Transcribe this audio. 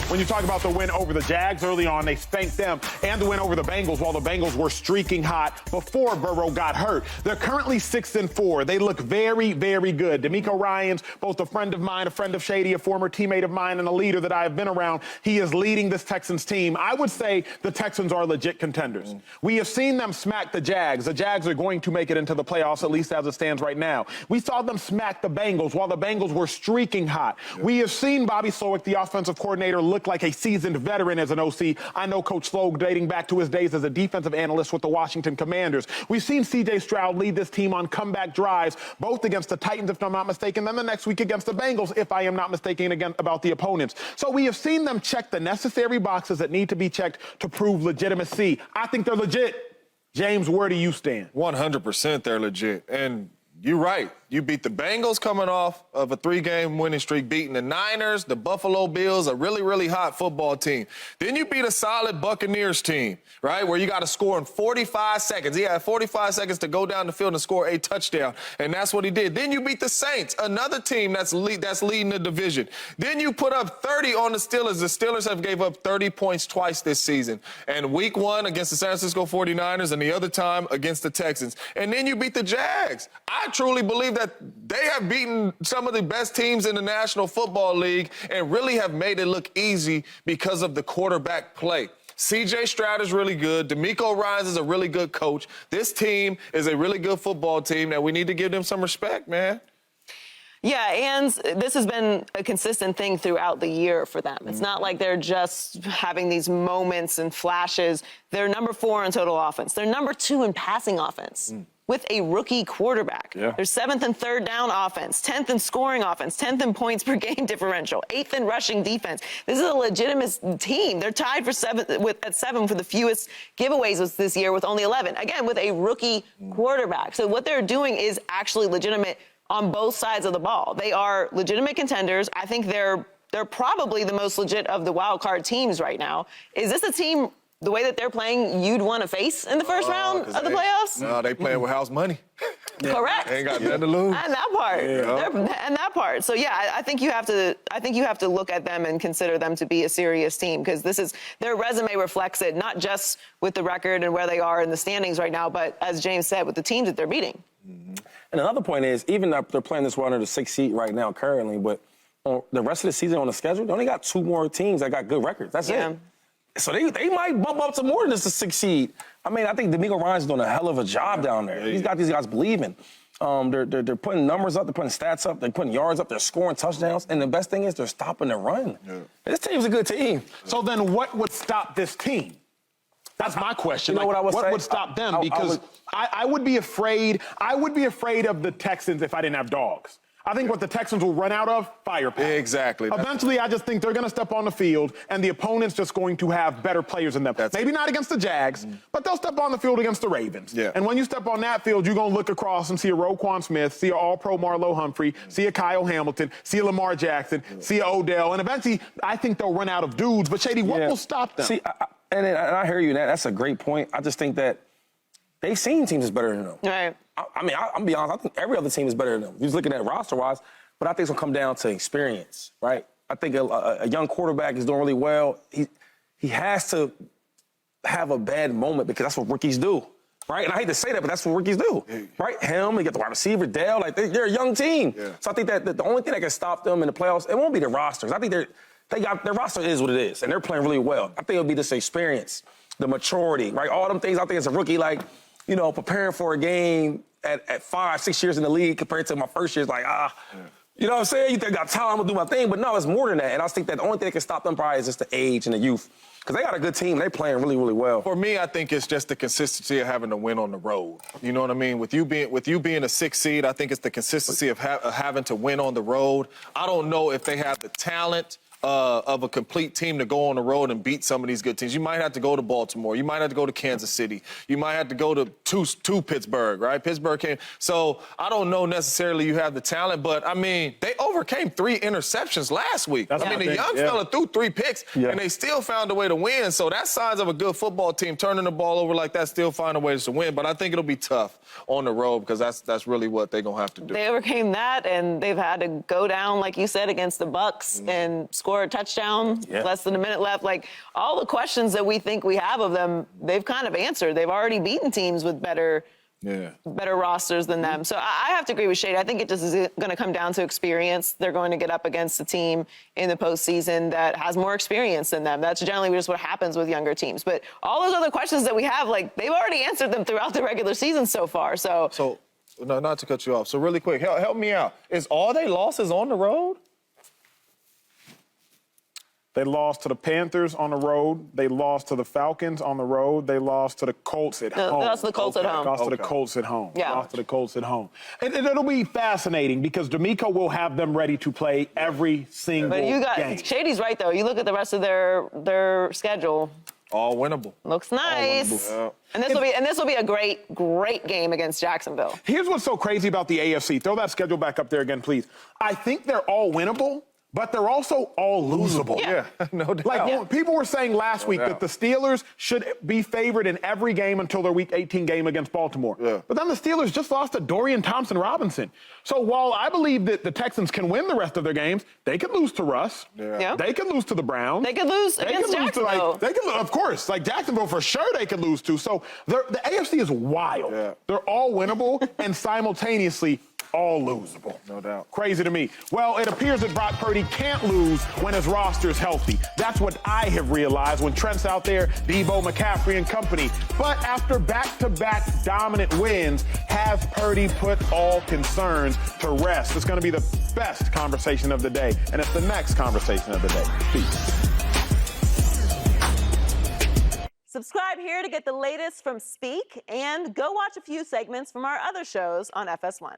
when you talk about the win over the Jags early on, they spanked them, and the win over the Bengals while the Bengals were streaking hot before Burrow got hurt. They're currently 6-4. They look very, very good. DeMeco Ryans, both a friend of mine, a friend of Shady, a former teammate of mine, and a leader that I have been around, he is leading this Texans team. I would say the Texans are legit contenders. We have seen them smack the Jags. The Jags are going to make it into the playoffs, at least as it stands right now. We saw them smack the Bengals while the Bengals were streaking hot. We have seen Bobby Slowick, the offensive coordinator, look like a seasoned veteran as an OC. I know Coach Slowick dating back to his days as a defensive analyst with the Washington Commanders. We've seen C.J. Stroud lead this team on comeback drives, both against the Titans, if I'm not mistaken, then the next week against the Bengals, if I am not mistaken again about the opponents. So we have seen them check the necessary boxes that need to be checked to prove legitimacy. I think they're legit. James, where do you stand? 100% they're legit. And you're right. You beat the Bengals coming off of a 3-game winning streak, beating the Niners, the Buffalo Bills, a really, really hot football team. Then you beat a solid Buccaneers team, right, where you got to score in 45 seconds. He had 45 seconds to go down the field and score a touchdown, and that's what he did. Then you beat the Saints, another team that's leading the division. Then you put up 30 on the Steelers. The Steelers have gave up 30 points twice this season, and week 1 against the San Francisco 49ers and the other time against the Texans. And then you beat the Jags. I truly believe that they have beaten some of the best teams in the National Football League and really have made it look easy because of the quarterback play. C.J. Stroud is really good. DeMeco Ryans is a really good coach. This team is a really good football team that we need to give them some respect, man. Yeah, and this has been a consistent thing throughout the year for them. It's not like they're just having these moments and flashes. They're number 4 in total offense. They're number 2 in passing offense. With a rookie quarterback. They're 7th and 3rd down offense, 10th in scoring offense, 10th in points per game differential, 8th in rushing defense. This is a legitimate team. They're tied for 7 for the fewest giveaways this year with only 11. Again, with a rookie quarterback. So what they're doing is actually legitimate on both sides of the ball. They are legitimate contenders. I think they're probably the most legit of the wild card teams right now. Is this a team, the way that they're playing, you'd want to face in the first round of the playoffs? No, they playing with house money. Correct. They ain't got nothing to lose. And that part. And that part. So yeah, I think you have to look at them and consider them to be a serious team, because their resume reflects it, not just with the record and where they are in the standings right now, but as James said, with the teams that they're beating. And another point is, even though they're playing this well under the 6th seed right now currently, but on the rest of the season on the schedule, they only got 2 more teams that got good records. That's it. So they might bump up to more than just a 6th seed. I mean, I think DeMeco Ryans is doing a hell of a job down there. He's got these guys believing. They're putting numbers up, they're putting stats up, they're putting yards up, they're scoring touchdowns, and the best thing is they're stopping the run. This team's a good team. So then what would stop this team? That's my question. You know what I would say? What would stop them? Because I would be afraid. I would be afraid of the Texans if I didn't have dogs. I think what the Texans will run out of, firepower. Exactly. Eventually, I just think they're going to step on the field, and the opponent's just going to have better players than them. Maybe not against the Jags, but they'll step on the field against the Ravens. And when you step on that field, you're going to look across and see a Roquan Smith, see an all-pro Marlo Humphrey, see a Kyle Hamilton, see a Lamar Jackson, see a Odell, and eventually, I think they'll run out of dudes. But, Shady, what will stop them? See, and I hear you, that's a great point. I just think that they've seen teams that's better than them. Right. I mean, I'm be honest, I think every other team is better than them. Just looking at roster-wise, but I think it's going to come down to experience, right? I think a young quarterback is doing really well. He has to have a bad moment because that's what rookies do, right? And I hate to say that, but that's what rookies do, right? Him, you get the wide receiver, Dale, like they're a young team. So I think that the only thing that can stop them in the playoffs, it won't be the rosters. I think their roster is what it is, and they're playing really well. I think it'll be this experience, the maturity, right? All them things I think as a rookie, like, you know, preparing for a game at 5, 6 years in the league compared to my first year, it's like, you know what I'm saying? You think I got time, I'm going to do my thing. But no, it's more than that. And I think that the only thing that can stop them probably is just the age and the youth. Because they got a good team. They're playing really, really well. For me, I think it's just the consistency of having to win on the road. You know what I mean? With you being a 6th seed, I think it's the consistency of having to win on the road. I don't know if they have the talent of a complete team to go on the road and beat some of these good teams. You might have to go to Baltimore. You might have to go to Kansas City. You might have to go to Pittsburgh, right? Pittsburgh came. So I don't know necessarily you have the talent, but, I mean, they overcame 3 interceptions last week. That's I mean, my the thing, young yeah. fella threw 3 picks, and they still found a way to win. So that's signs of a good football team, turning the ball over like that, still finding ways to win. But I think it'll be tough on the road because that's really what they're going to have to do. They overcame that, and they've had to go down, like you said, against the Bucs and score a touchdown, less than a minute left. Like, all the questions that we think we have of them, they've kind of answered. They've already beaten teams with better rosters than them. So I have to agree with Shade. I think it just is going to come down to experience. They're going to get up against a team in the postseason that has more experience than them. That's generally just what happens with younger teams. But all those other questions that we have, like, they've already answered them throughout the regular season so far. So no, not to cut you off. So really quick, help me out. Is all their losses on the road? They lost to the Panthers on the road. They lost to the Falcons on the road. They lost to the Colts at home. They lost to the Colts at home. Lost to the Colts at home. Yeah. Lost to the Colts at home. And it'll be fascinating because D'Amico will have them ready to play every single game. Shady's right, though. You look at the rest of their schedule. All winnable. Looks nice. Yeah. And this will be a great game against Jacksonville. Here's what's so crazy about the AFC. Throw that schedule back up there again, please. I think they're all winnable, but they're also all losable. Yeah, no doubt. Like people were saying last week that the Steelers should be favored in every game until their Week 18 game against Baltimore. Yeah. But then the Steelers just lost to Dorian Thompson-Robinson. So while I believe that the Texans can win the rest of their games, they could lose to Russ. Yeah. They could lose to the Browns. They could lose against Jacksonville. Of course, like Jacksonville for sure they could lose to. So the AFC is wild. Yeah. They're all winnable and simultaneously all losable. No doubt. Crazy to me. Well, it appears that Brock Purdy can't lose when his roster is healthy. That's what I have realized when Trent's out there, Debo, McCaffrey, and company. But after back-to-back dominant wins, has Purdy put all concerns to rest? It's going to be the best conversation of the day, and it's the next conversation of the day. Peace. Subscribe here to get the latest from Speak, and go watch a few segments from our other shows on FS1.